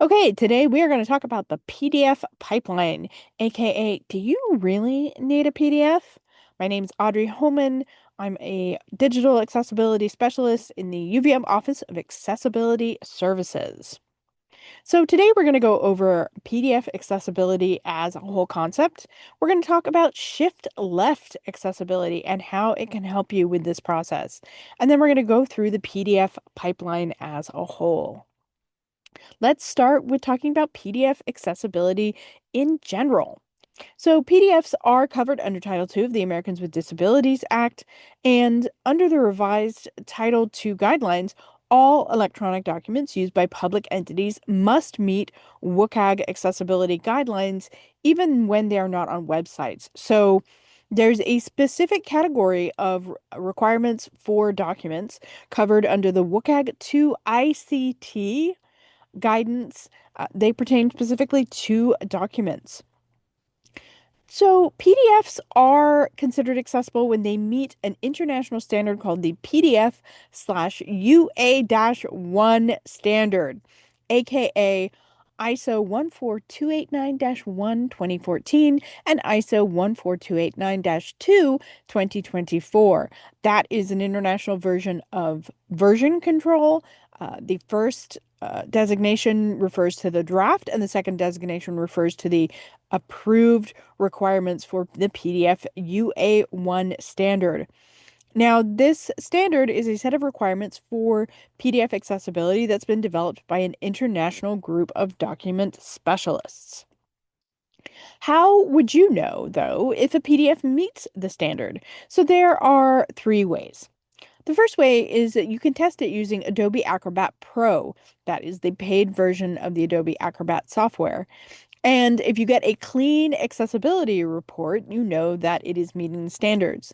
Okay, today we are going to talk about the PDF pipeline, aka, do you really need a PDF? My name's Audrey Holman. I'm a digital accessibility specialist in the UVM Office of Accessibility Services. So today we're going to go over PDF accessibility as a whole concept. We're going to talk about shift left accessibility and how it can help you with this process. And then we're going to go through the PDF pipeline as a whole. Let's start with talking about PDF accessibility in general. So, PDFs are covered under Title II of the Americans with Disabilities Act, and under the revised Title II guidelines, all electronic documents used by public entities must meet WCAG accessibility guidelines, even when they are not on websites. So, there's a specific category of requirements for documents covered under the WCAG 2 ICT guidance. They pertain specifically to documents. So, PDFs are considered accessible when they meet an international standard called the PDF/UA-1 standard, aka ISO 14289-1 2014 and ISO 14289-2 2024. That is an international version of version control. The first designation refers to the draft, and the second designation refers to the approved requirements for the PDF UA1 standard. Now, this standard is a set of requirements for PDF accessibility that's been developed by an international group of document specialists. How would you know, though, if a PDF meets the standard? So there are three ways. The first way is that you can test it using Adobe Acrobat Pro. That is the paid version of the Adobe Acrobat software. And if you get a clean accessibility report, you know that it is meeting the standards.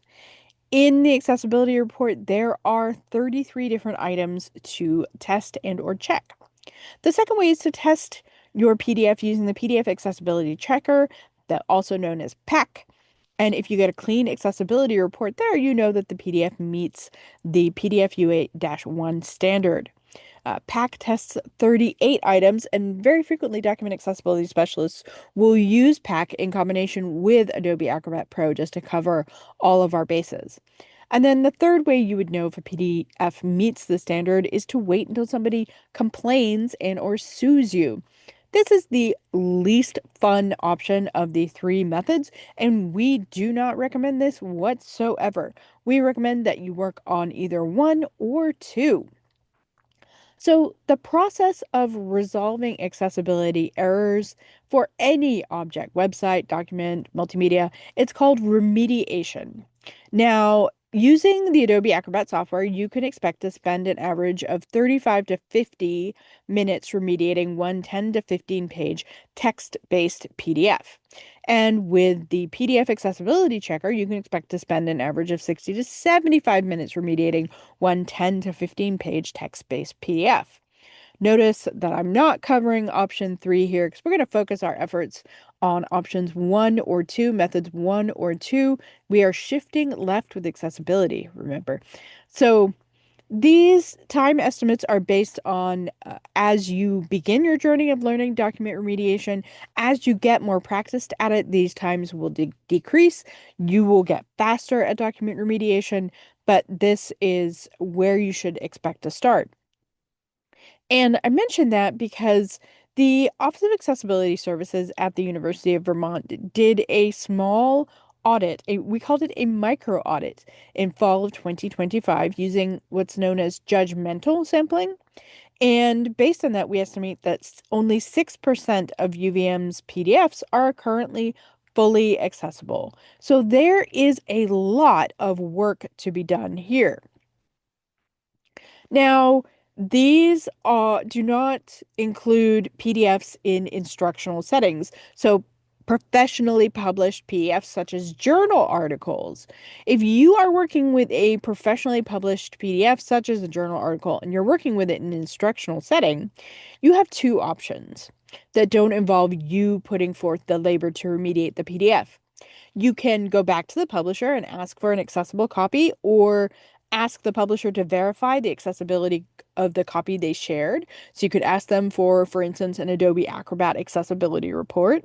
In the accessibility report, there are 33 different items to test and or check. The second way is to test your PDF using the PDF accessibility checker, that also known as PAC. And if you get a clean accessibility report there, you know that the PDF meets the PDF UA-1 standard. PAC tests 38 items, and very frequently, document accessibility specialists will use PAC in combination with Adobe Acrobat Pro just to cover all of our bases. And then the third way you would know if a PDF meets the standard is to wait until somebody complains and or sues you. This is the least fun option of the three methods, and we do not recommend this whatsoever. We recommend that you work on either one or two. So, the process of resolving accessibility errors for any object, website, document, multimedia, it's called remediation. Now, using the Adobe Acrobat software, you can expect to spend an average of 35 to 50 minutes remediating one 10 to 15 page text-based PDF. And with the PDF accessibility checker, you can expect to spend an average of 60 to 75 minutes remediating one 10 to 15 page text-based PDF. Notice that I'm not covering option three here because we're going to focus our efforts on options one or two, methods one or two. We are shifting left with accessibility, remember. So these time estimates are based on as you begin your journey of learning document remediation, as you get more practiced at it, these times will decrease. You will get faster at document remediation, but this is where you should expect to start. And I mentioned that because the Office of Accessibility Services at the University of Vermont did a small audit. We called it a micro audit in fall of 2025 using what's known as judgmental sampling. And based on that, we estimate that only 6% of UVM's PDFs are currently fully accessible. So there is a lot of work to be done here. Now, these do not include PDFs in instructional settings. So, professionally published PDFs, such as journal articles. If you are working with a professionally published PDF, such as a journal article, and you're working with it in an instructional setting, you have two options that don't involve you putting forth the labor to remediate the PDF. You can go back to the publisher and ask for an accessible copy, or ask the publisher to verify the accessibility of the copy they shared. So you could ask them for instance, an Adobe Acrobat accessibility report.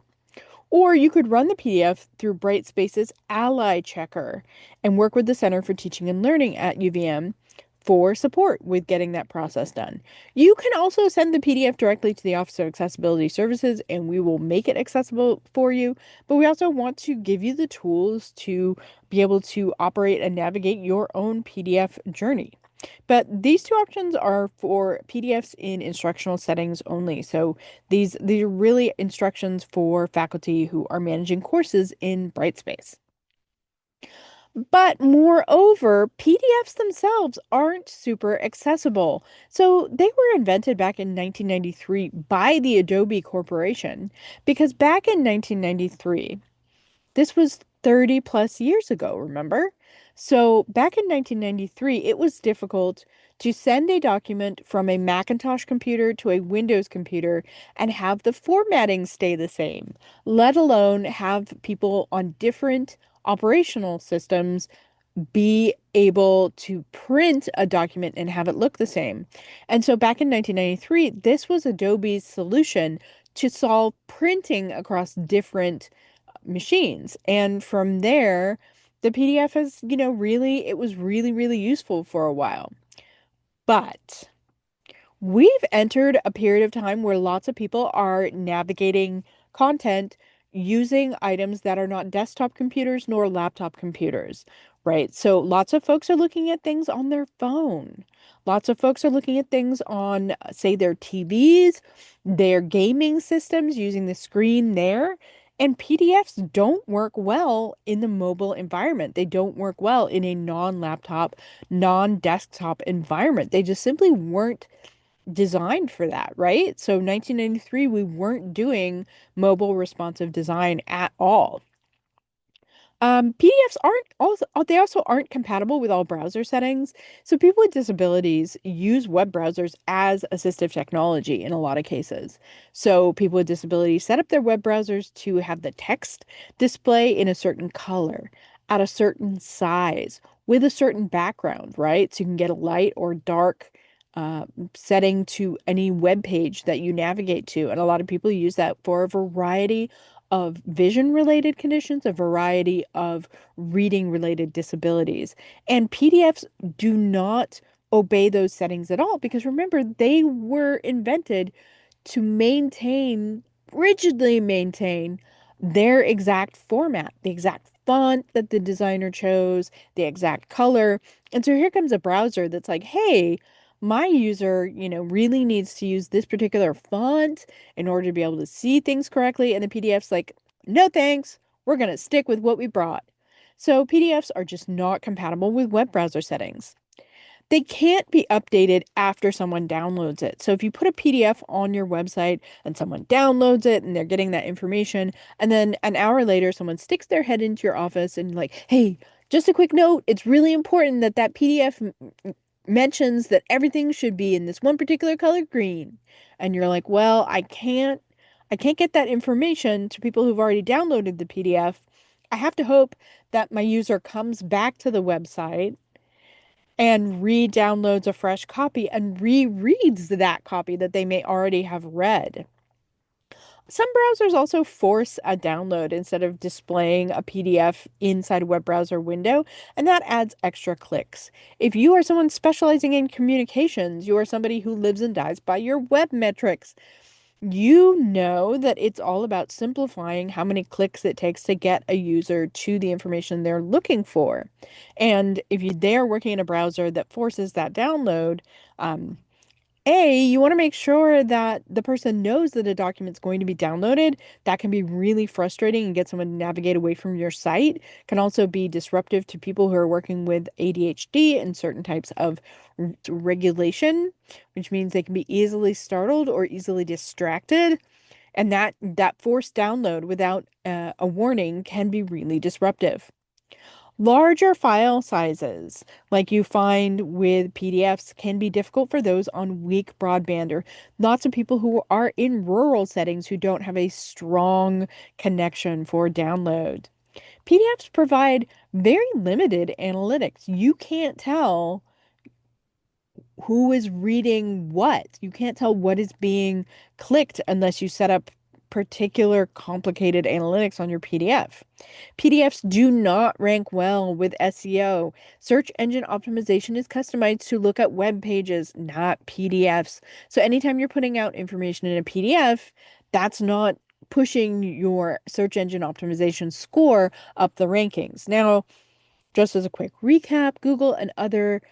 Or you could run the PDF through Brightspace's Ally Checker and work with the Center for Teaching and Learning at UVM for support with getting that process done. You can also send the PDF directly to the Office of Accessibility Services and we will make it accessible for you. But we also want to give you the tools to be able to operate and navigate your own PDF journey. But these two options are for PDFs in instructional settings only. So these are really instructions for faculty who are managing courses in Brightspace. But moreover, PDFs themselves aren't super accessible. So they were invented back in 1993 by the Adobe Corporation because back in 1993, this was 30 plus years ago, remember? So back in 1993, it was difficult to send a document from a Macintosh computer to a Windows computer and have the formatting stay the same, let alone have people on different operational systems be able to print a document and have it look the same. And so back in 1993, this was Adobe's solution to solve printing across different machines. And from there, the PDF has, really, it was really, really useful for a while. But we've entered a period of time where lots of people are navigating content using items that are not desktop computers nor laptop computers, right? So lots of folks are looking at things on their phone. Lots of folks are looking at things on, say, their TVs, their gaming systems using the screen there. And PDFs don't work well in the mobile environment. They don't work well in a non-laptop, non-desktop environment. They just simply weren't designed for that, right? So 1993, we weren't doing mobile responsive design at all. PDFs aren't also they also aren't compatible with all browser settings. So people with disabilities use web browsers as assistive technology in a lot of cases. So people with disabilities set up their web browsers to have the text display in a certain color, at a certain size, with a certain background, right? So you can get a light or dark setting to any web page that you navigate to. And a lot of people use that for a variety of vision related conditions, a variety of reading related disabilities. And PDFs do not obey those settings at all because remember, they were invented to rigidly maintain their exact format, the exact font that the designer chose, the exact color. And so here comes a browser that's like, hey, my user, really needs to use this particular font in order to be able to see things correctly. And the PDF's like, no thanks, we're going to stick with what we brought. So PDFs are just not compatible with web browser settings. They can't be updated after someone downloads it. So if you put a PDF on your website and someone downloads it and they're getting that information, and then an hour later someone sticks their head into your office and like, hey, just a quick note, it's really important that that PDF mentions that everything should be in this one particular color green. And you're like, well, I can't get that information to people who've already downloaded the PDF. I have to hope that my user comes back to the website and re-downloads a fresh copy and rereads that copy that they may already have read. Some browsers also force a download instead of displaying a PDF inside a web browser window, and that adds extra clicks. If you are someone specializing in communications, you are somebody who lives and dies by your web metrics. You know that it's all about simplifying how many clicks it takes to get a user to the information they're looking for. And if they're working in a browser that forces that download, you want to make sure that the person knows that a document's going to be downloaded. That can be really frustrating and get someone to navigate away from your site. Can also be disruptive to people who are working with ADHD and certain types of regulation, which means they can be easily startled or easily distracted. And that forced download without a warning can be really disruptive. Larger file sizes, like you find with PDFs, can be difficult for those on weak broadband or lots of people who are in rural settings who don't have a strong connection for download. PDFs provide very limited analytics. You can't tell who is reading what. You can't tell what is being clicked unless you set up particular complicated analytics on your PDF. PDFs do not rank well with SEO. Search engine optimization is customized to look at web pages, not PDFs. So anytime you're putting out information in a PDF, that's not pushing your search engine optimization score up the rankings. Now, just as a quick recap, Google and other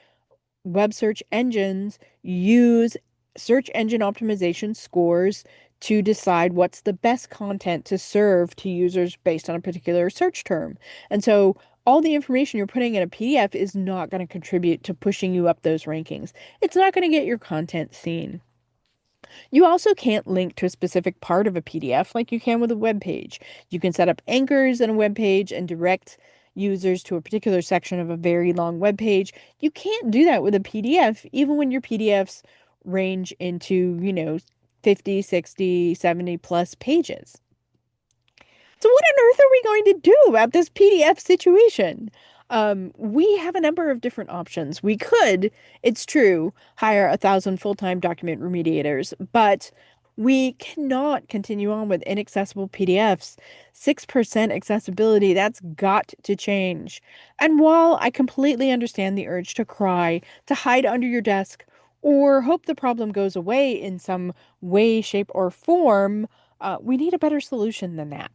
web search engines use search engine optimization scores to decide what's the best content to serve to users based on a particular search term. And so all the information you're putting in a PDF is not going to contribute to pushing you up those rankings. It's not going to get your content seen. You also can't link to a specific part of a PDF like you can with a web page. You can set up anchors in a web page and direct users to a particular section of a very long web page. You can't do that with a PDF, even when your PDFs range into, 50, 60, 70 plus pages. So, what on earth are we going to do about this PDF situation? We have a number of different options. We could, it's true, hire 1,000 full-time document remediators, but we cannot continue on with inaccessible PDFs. 6% accessibility, that's got to change. And while I completely understand the urge to cry, to hide under your desk, or hope the problem goes away in some way, shape, or form, we need a better solution than that.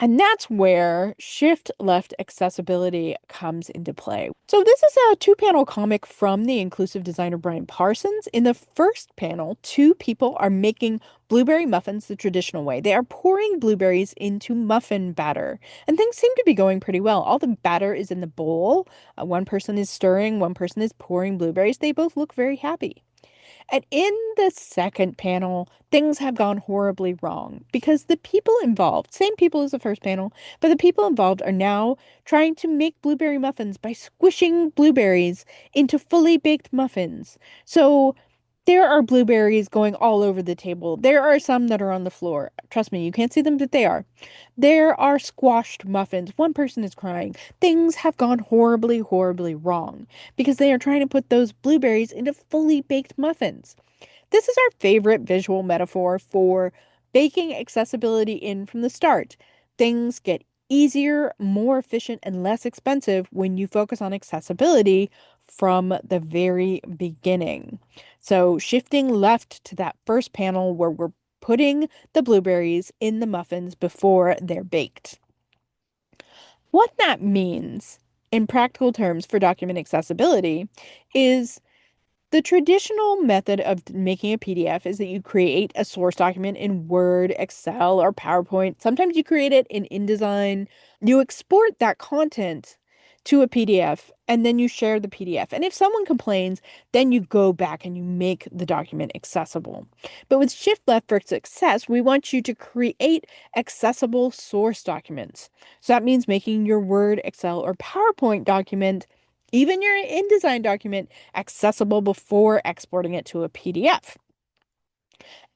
And that's where shift left accessibility comes into play. So, this is a two-panel comic from the inclusive designer Brian Parsons. In the first panel, two people are making blueberry muffins the traditional way. They are pouring blueberries into muffin batter, and things seem to be going pretty well. All the batter is in the bowl. One person is stirring, one person is pouring blueberries. They both look very happy. And in the second panel, things have gone horribly wrong because the people involved, same people as the first panel, but the people involved are now trying to make blueberry muffins by squishing blueberries into fully baked muffins. So there are blueberries going all over the table. There are some that are on the floor. Trust me, you can't see them, but they are. There are squashed muffins. One person is crying. Things have gone horribly, horribly wrong because they are trying to put those blueberries into fully baked muffins. This is our favorite visual metaphor for baking accessibility in from the start. Things get easier, more efficient, and less expensive when you focus on accessibility from the very beginning. So, shifting left to that first panel where we're putting the blueberries in the muffins before they're baked. What that means in practical terms for document accessibility is the traditional method of making a PDF is that you create a source document in Word, Excel, or PowerPoint. Sometimes you create it in InDesign. You export that content to a PDF and then you share the PDF. And if someone complains, then you go back and you make the document accessible. But with Shift Left for Success, we want you to create accessible source documents. So that means making your Word, Excel, or PowerPoint document, even your InDesign document, accessible before exporting it to a PDF.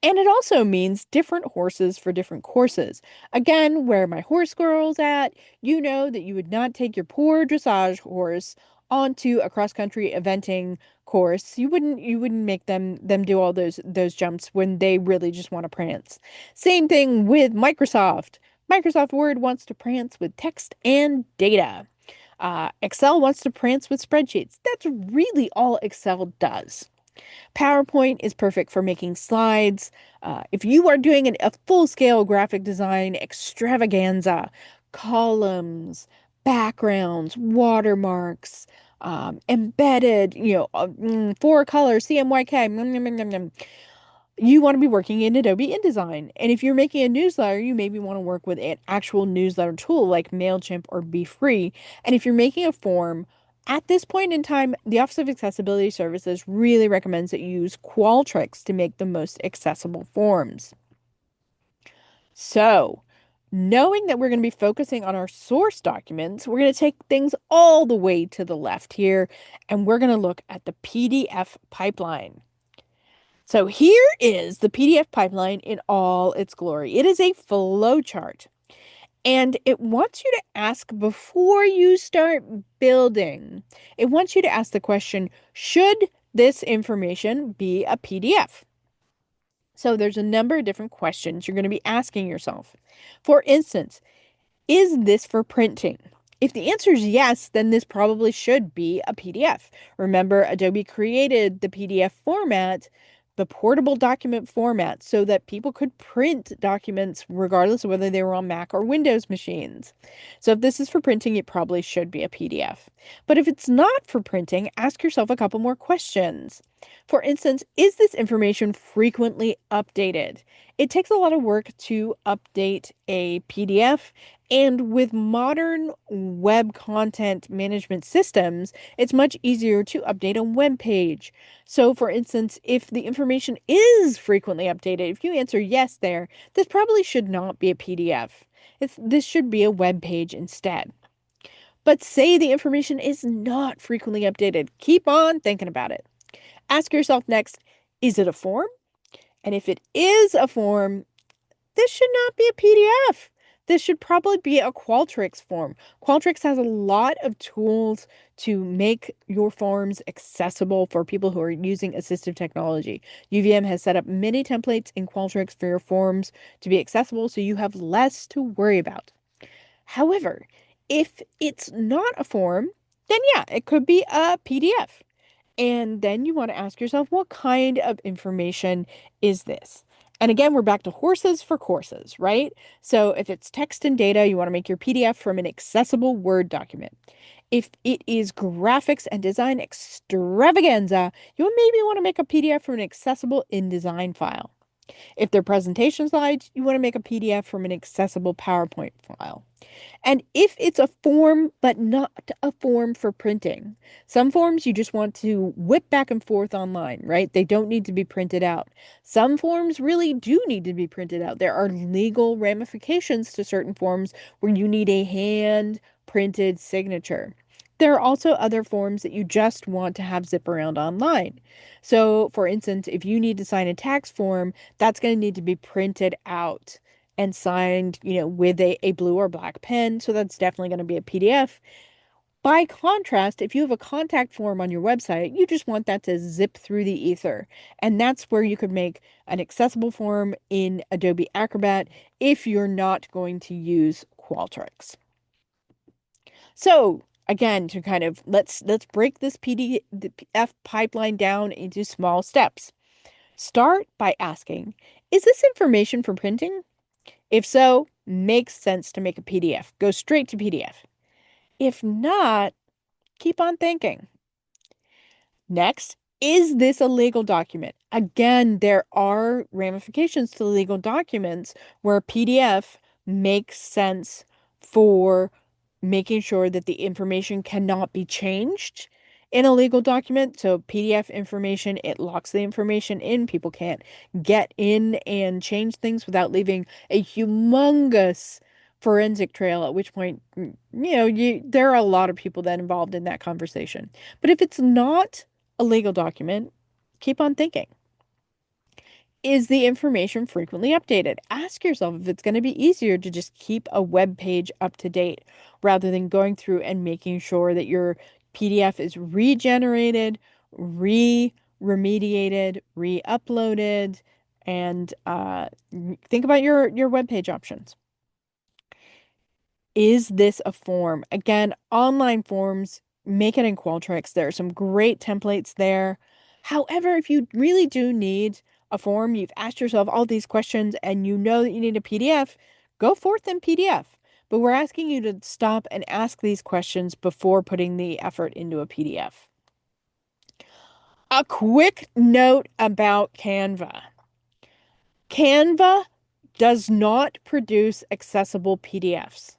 And it also means different horses for different courses. Again, where my horse girl's at, you know that you would not take your poor dressage horse onto a cross-country eventing course. You wouldn't make them do all those jumps when they really just want to prance. Same thing with Microsoft. Microsoft Word wants to prance with text and data. Excel wants to prance with spreadsheets. That's really all Excel does. PowerPoint is perfect for making slides. If you are doing a full-scale graphic design extravaganza, columns, backgrounds, watermarks, embedded, four colors, CMYK, you want to be working in Adobe InDesign. And if you're making a newsletter, you maybe want to work with an actual newsletter tool like MailChimp or BeFree. And if you're making a form, at this point in time, the Office of Accessibility Services really recommends that you use Qualtrics to make the most accessible forms. So, knowing that we're going to be focusing on our source documents, we're going to take things all the way to the left here, and we're going to look at the PDF pipeline. So here is the PDF pipeline in all its glory. It is a flow chart. And it wants you to ask before you start building. It wants you to ask the question, should this information be a PDF? So there's a number of different questions you're going to be asking yourself. For instance, is this for printing? If the answer is yes, then this probably should be a PDF. Remember, Adobe created the PDF format, the portable document format, so that people could print documents regardless of whether they were on Mac or Windows machines. So if this is for printing, it probably should be a PDF. But if it's not for printing, ask yourself a couple more questions. For instance, is this information frequently updated? It takes a lot of work to update a PDF, and with modern web content management systems, it's much easier to update a web page. So, for instance, if the information is frequently updated, if you answer yes there, this probably should not be a PDF. This should be a web page instead. But say the information is not frequently updated. Keep on thinking about it. Ask yourself next, is it a form? And if it is a form, this should not be a PDF. This should probably be a Qualtrics form. Qualtrics has a lot of tools to make your forms accessible for people who are using assistive technology. UVM has set up many templates in Qualtrics for your forms to be accessible, so you have less to worry about. However, if it's not a form, then yeah, it could be a PDF. And then you want to ask yourself, what kind of information is this? And again, we're back to horses for courses, right? So if it's text and data, you want to make your PDF from an accessible Word document. If it is graphics and design extravaganza, you maybe want to make a PDF from an accessible InDesign file. If they're presentation slides, you want to make a PDF from an accessible PowerPoint file. And if it's a form, but not a form for printing, some forms you just want to whip back and forth online, right? They don't need to be printed out. Some forms really do need to be printed out. There are legal ramifications to certain forms where you need a hand printed signature. There are also other forms that you just want to have zip around online. So, for instance, if you need to sign a tax form, that's going to need to be printed out and signed, with a blue or black pen. So that's definitely going to be a PDF. By contrast, if you have a contact form on your website, you just want that to zip through the ether. And that's where you could make an accessible form in Adobe Acrobat if you're not going to use Qualtrics. So again, to kind of let's break this PDF pipeline down into small steps. Start by asking, is this information for printing? If so, makes sense to make a PDF. Go straight to PDF. If not, keep on thinking. Next, is this a legal document? Again, there are ramifications to legal documents where PDF makes sense for making sure that the information cannot be changed in a legal document. So PDF information, it locks the information in. People can't get in and change things without leaving a humongous forensic trail, at which point, there are a lot of people that involved in that conversation. But if it's not a legal document, keep on thinking. Is the information frequently updated? Ask yourself if it's going to be easier to just keep a web page up to date rather than going through and making sure that your PDF is regenerated, remediated, re-uploaded, and think about your web page options. Is this a form? Again, online forms, make it in Qualtrics. There are some great templates there. However, if you really do need a form, you've asked yourself all these questions and you know that you need a PDF, go forth in PDF. But we're asking you to stop and ask these questions before putting the effort into a PDF. A quick note about Canva. Canva does not produce accessible PDFs.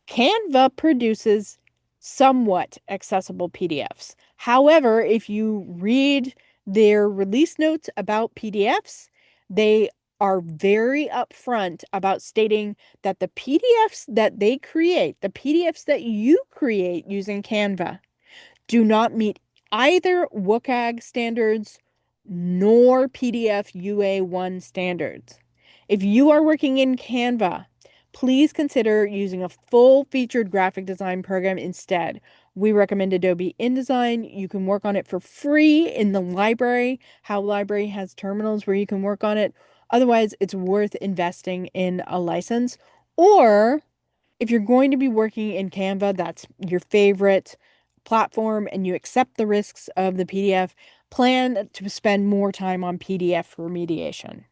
Canva produces somewhat accessible PDFs. However, if you read their release notes about PDFs, they are very upfront about stating that the PDFs that they create, the PDFs that you create using Canva, do not meet either WCAG standards nor PDF UA1 standards. If you are working in Canva, please consider using a full-featured graphic design program instead. We recommend Adobe InDesign. You can work on it for free in the library. How Library has terminals where you can work on it. Otherwise, it's worth investing in a license. Or if you're going to be working in Canva, that's your favorite platform, and you accept the risks of the PDF, plan to spend more time on PDF remediation.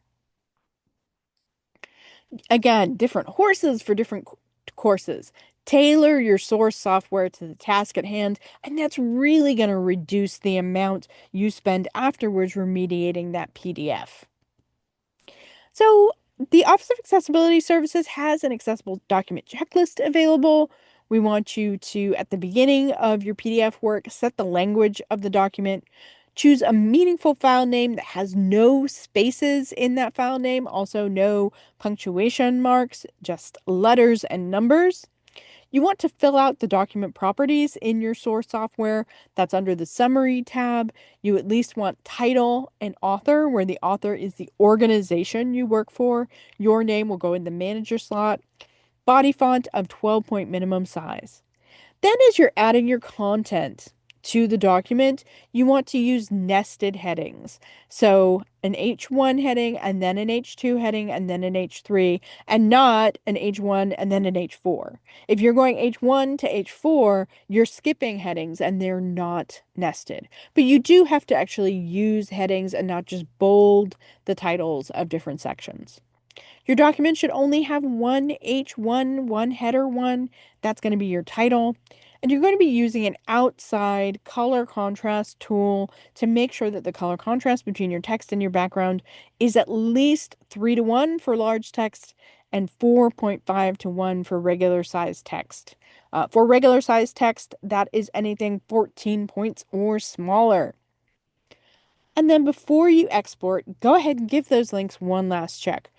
Again, different horses for different courses. Tailor your source software to the task at hand, and that's really going to reduce the amount you spend afterwards remediating that PDF. So, the Office of Accessibility Services has an accessible document checklist available. We want you to, at the beginning of your PDF work, set the language of the document. Choose a meaningful file name that has no spaces in that file name, also no punctuation marks, just letters and numbers. You want to fill out the document properties in your source software. That's under the Summary tab. You at least want title and author, where the author is the organization you work for. Your name will go in the manager slot. Body font of 12-point minimum size. Then, as you're adding your content to the document, you want to use nested headings. So, an H1 heading, and then an H2 heading, and then an H3, and not an H1 and then an H4. If you're going H1 to H4, you're skipping headings and they're not nested. But you do have to actually use headings and not just bold the titles of different sections. Your document should only have one H1, one header one. That's going to be your title. And you're going to be using an outside color contrast tool to make sure that the color contrast between your text and your background is at least 3:1 for large text and 4.5:1 for regular size text. For regular size text, that is anything 14 points or smaller. And then before you export, go ahead and give those links one last check.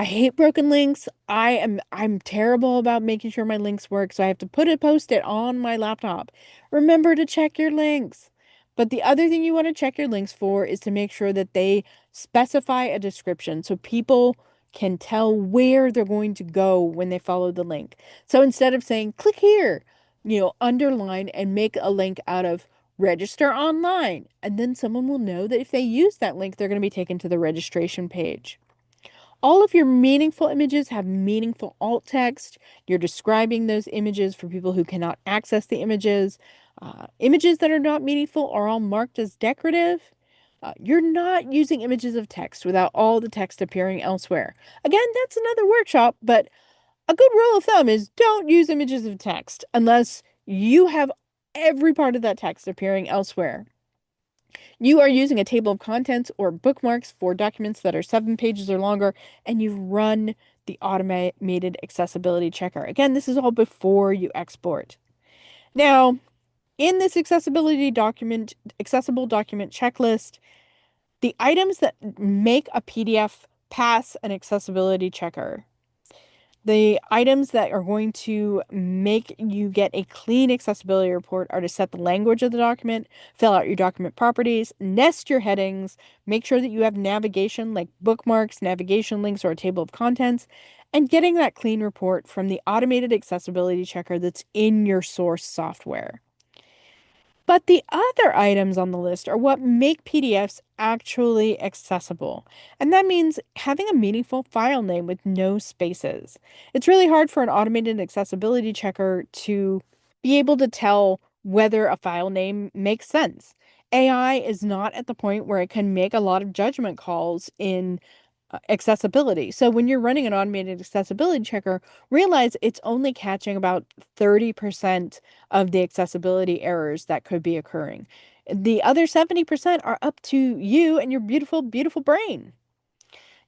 I hate broken links. I'm terrible about making sure my links work, so I have to put a post-it on my laptop. Remember to check your links. But the other thing you want to check your links for is to make sure that they specify a description so people can tell where they're going to go when they follow the link. So instead of saying click here, underline and make a link out of register online, and then someone will know that if they use that link, they're going to be taken to the registration page. All of your meaningful images have meaningful alt text. You're describing those images for people who cannot access the images. Images that are not meaningful are all marked as decorative. You're not using images of text without all the text appearing elsewhere. Again, that's another workshop, but a good rule of thumb is don't use images of text unless you have every part of that text appearing elsewhere. You are using a table of contents or bookmarks for documents that are 7 pages or longer, and you've run the automated accessibility checker. Again, this is all before you export. Now, in this accessible document checklist, the items that make a PDF pass an accessibility checker, the items that are going to make you get a clean accessibility report are to set the language of the document, fill out your document properties, nest your headings, make sure that you have navigation like bookmarks, navigation links, or a table of contents, and getting that clean report from the automated accessibility checker that's in your source software. But the other items on the list are what make PDFs actually accessible. And that means having a meaningful file name with no spaces. It's really hard for an automated accessibility checker to be able to tell whether a file name makes sense. AI is not at the point where it can make a lot of judgment calls in accessibility. So when you're running an automated accessibility checker, realize it's only catching about 30% of the accessibility errors that could be occurring. The other 70% are up to you and your beautiful, beautiful brain.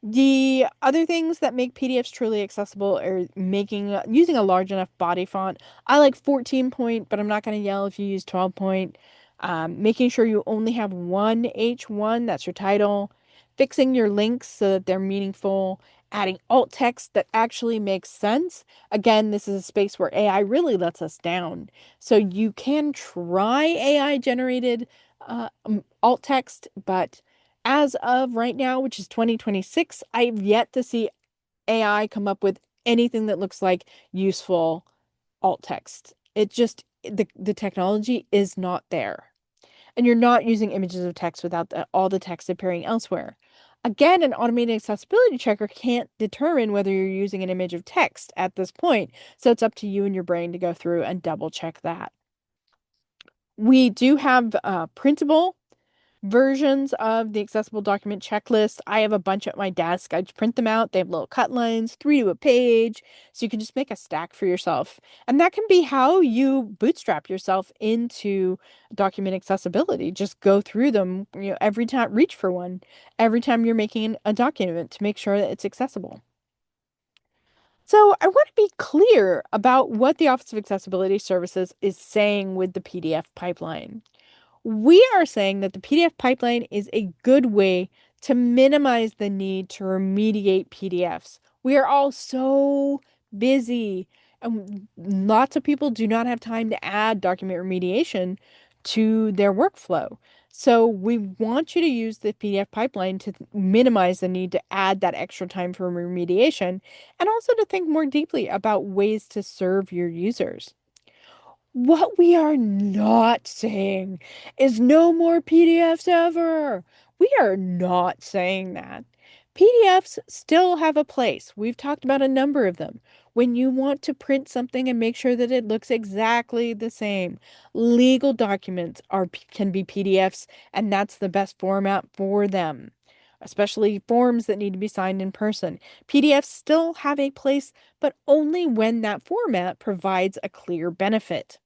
The other things that make PDFs truly accessible are using a large enough body font. I like 14 point, but I'm not going to yell if you use 12 point. Making sure you only have one H1, that's your title. Fixing your links so that they're meaningful. Adding alt text that actually makes sense. Again, this is a space where AI really lets us down. So you can try AI generated alt text, but as of right now, which is 2026, I've yet to see AI come up with anything that looks like useful alt text. It just, the technology is not there. And you're not using images of text without all the text appearing elsewhere. Again, an automated accessibility checker can't determine whether you're using an image of text at this point, so it's up to you and your brain to go through and double check that. We do have printable versions of the accessible document checklist. I have a bunch at my desk. I just print them out. They have little cut lines, 3 to a page, so you can just make a stack for yourself. And that can be how you bootstrap yourself into document accessibility. Just go through them, every time, reach for one every time you're making a document to make sure that it's accessible. So I want to be clear about what the Office of Accessibility Services is saying with the PDF pipeline. We are saying that the PDF pipeline is a good way to minimize the need to remediate PDFs. We are all so busy, and lots of people do not have time to add document remediation to their workflow. So we want you to use the PDF pipeline to minimize the need to add that extra time for remediation, and also to think more deeply about ways to serve your users. What we are not saying is no more PDFs ever. We are not saying that. PDFs still have a place. We've talked about a number of them. When you want to print something and make sure that it looks exactly the same, legal documents can be PDFs, and that's the best format for them, especially forms that need to be signed in person. PDFs still have a place, but only when that format provides a clear benefit.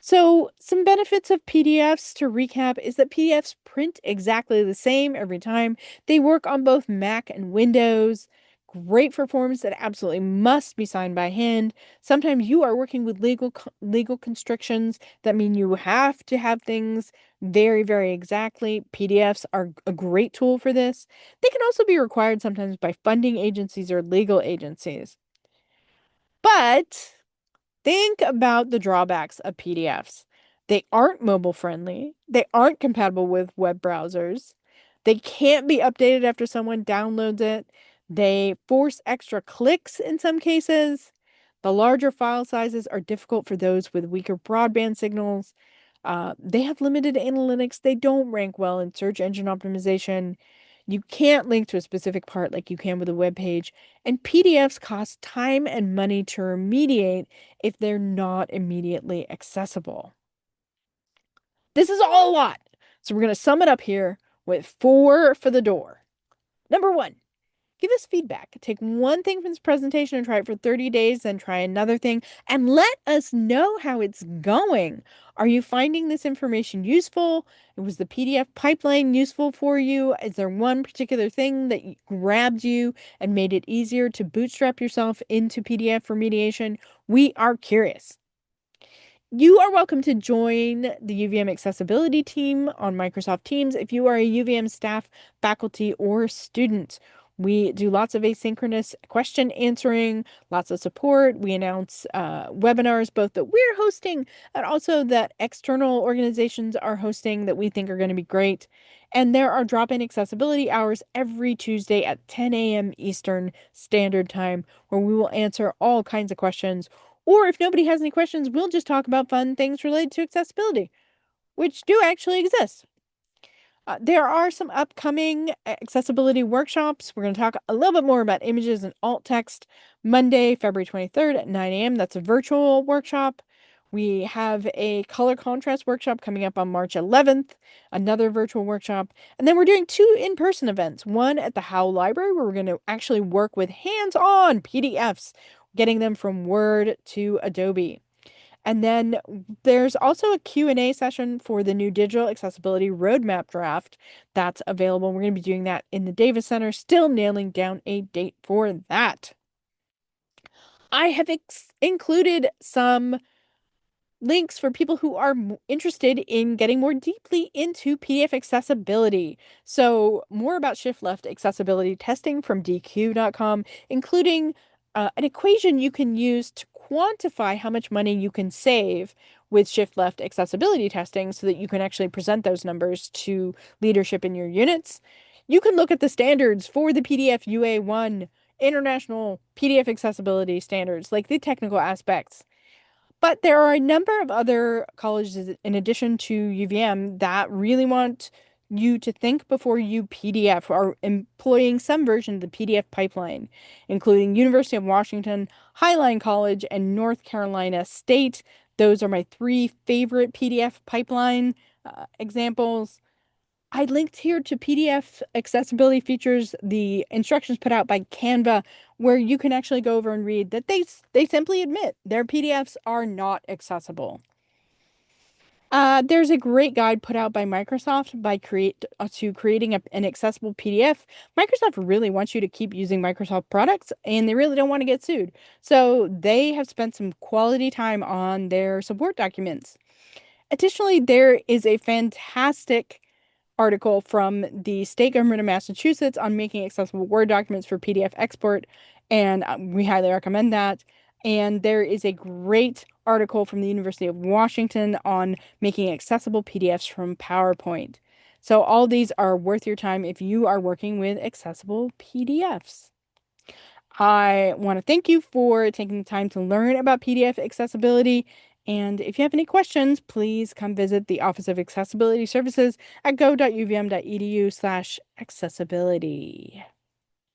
So, some benefits of PDFs to recap is that PDFs print exactly the same every time. They work on both Mac and Windows. Great for forms that absolutely must be signed by hand. Sometimes you are working with legal constrictions that mean you have to have things very, very exactly. PDFs are a great tool for this. They can also be required sometimes by funding agencies or legal agencies. But think about the drawbacks of PDFs. They aren't mobile friendly. They aren't compatible with web browsers. They can't be updated after someone downloads it. They force extra clicks in some cases. The larger file sizes are difficult for those with weaker broadband signals. They have limited analytics. They don't rank well in search engine optimization. You can't link to a specific part like you can with a web page. And PDFs cost time and money to remediate if they're not immediately accessible. This is all a lot. So we're going to sum it up here with 4 for the door. Number 1, give us feedback. Take one thing from this presentation and try it for 30 days, then try another thing, and let us know how it's going. Are you finding this information useful? Was the PDF pipeline useful for you? Is there one particular thing that grabbed you and made it easier to bootstrap yourself into PDF remediation? We are curious. You are welcome to join the UVM accessibility team on Microsoft Teams if you are a UVM staff, faculty, or student. We do lots of asynchronous question answering, lots of support. We announce webinars, both that we're hosting and also that external organizations are hosting that we think are going to be great. And there are drop-in accessibility hours every Tuesday at 10 a.m. Eastern Standard Time, where we will answer all kinds of questions. Or if nobody has any questions, we'll just talk about fun things related to accessibility, which do actually exist. There are some upcoming accessibility workshops. We're going to talk a little bit more about images and alt text Monday, February 23rd at 9 a.m. That's a virtual workshop. We have a color contrast workshop coming up on March 11th, another virtual workshop. And then we're doing 2 in-person events, one at the Howe Library, where we're going to actually work with hands-on PDFs, getting them from Word to Adobe. And then there's also a Q&A session for the new digital accessibility roadmap draft that's available. We're going to be doing that in the Davis Center, still nailing down a date for that. I have included some links for people who are interested in getting more deeply into PDF accessibility. So more about shift left accessibility testing from dq.com, including an equation you can use to quantify how much money you can save with shift left accessibility testing so that you can actually present those numbers to leadership in your units. You can look at the standards for the PDF UA1 international PDF accessibility standards, like the technical aspects. But there are a number of other colleges in addition to UVM that really want you to think before you PDF or employing some version of the PDF pipeline, including University of Washington, Highline College, and North Carolina State. Those are my three favorite PDF pipeline examples. I linked here to PDF accessibility features, the instructions put out by Canva, where you can actually go over and read that they simply admit their PDFs are not accessible. There's a great guide put out by Microsoft to creating an accessible PDF. Microsoft really wants you to keep using Microsoft products, and they really don't want to get sued. So they have spent some quality time on their support documents. Additionally, there is a fantastic article from the state government of Massachusetts on making accessible Word documents for PDF export, and we highly recommend that. And there is a great article from the University of Washington on making accessible PDFs from PowerPoint. So all these are worth your time if you are working with accessible PDFs. I want to thank you for taking the time to learn about PDF accessibility. And if you have any questions, please come visit the Office of Accessibility Services at go.uvm.edu/accessibility.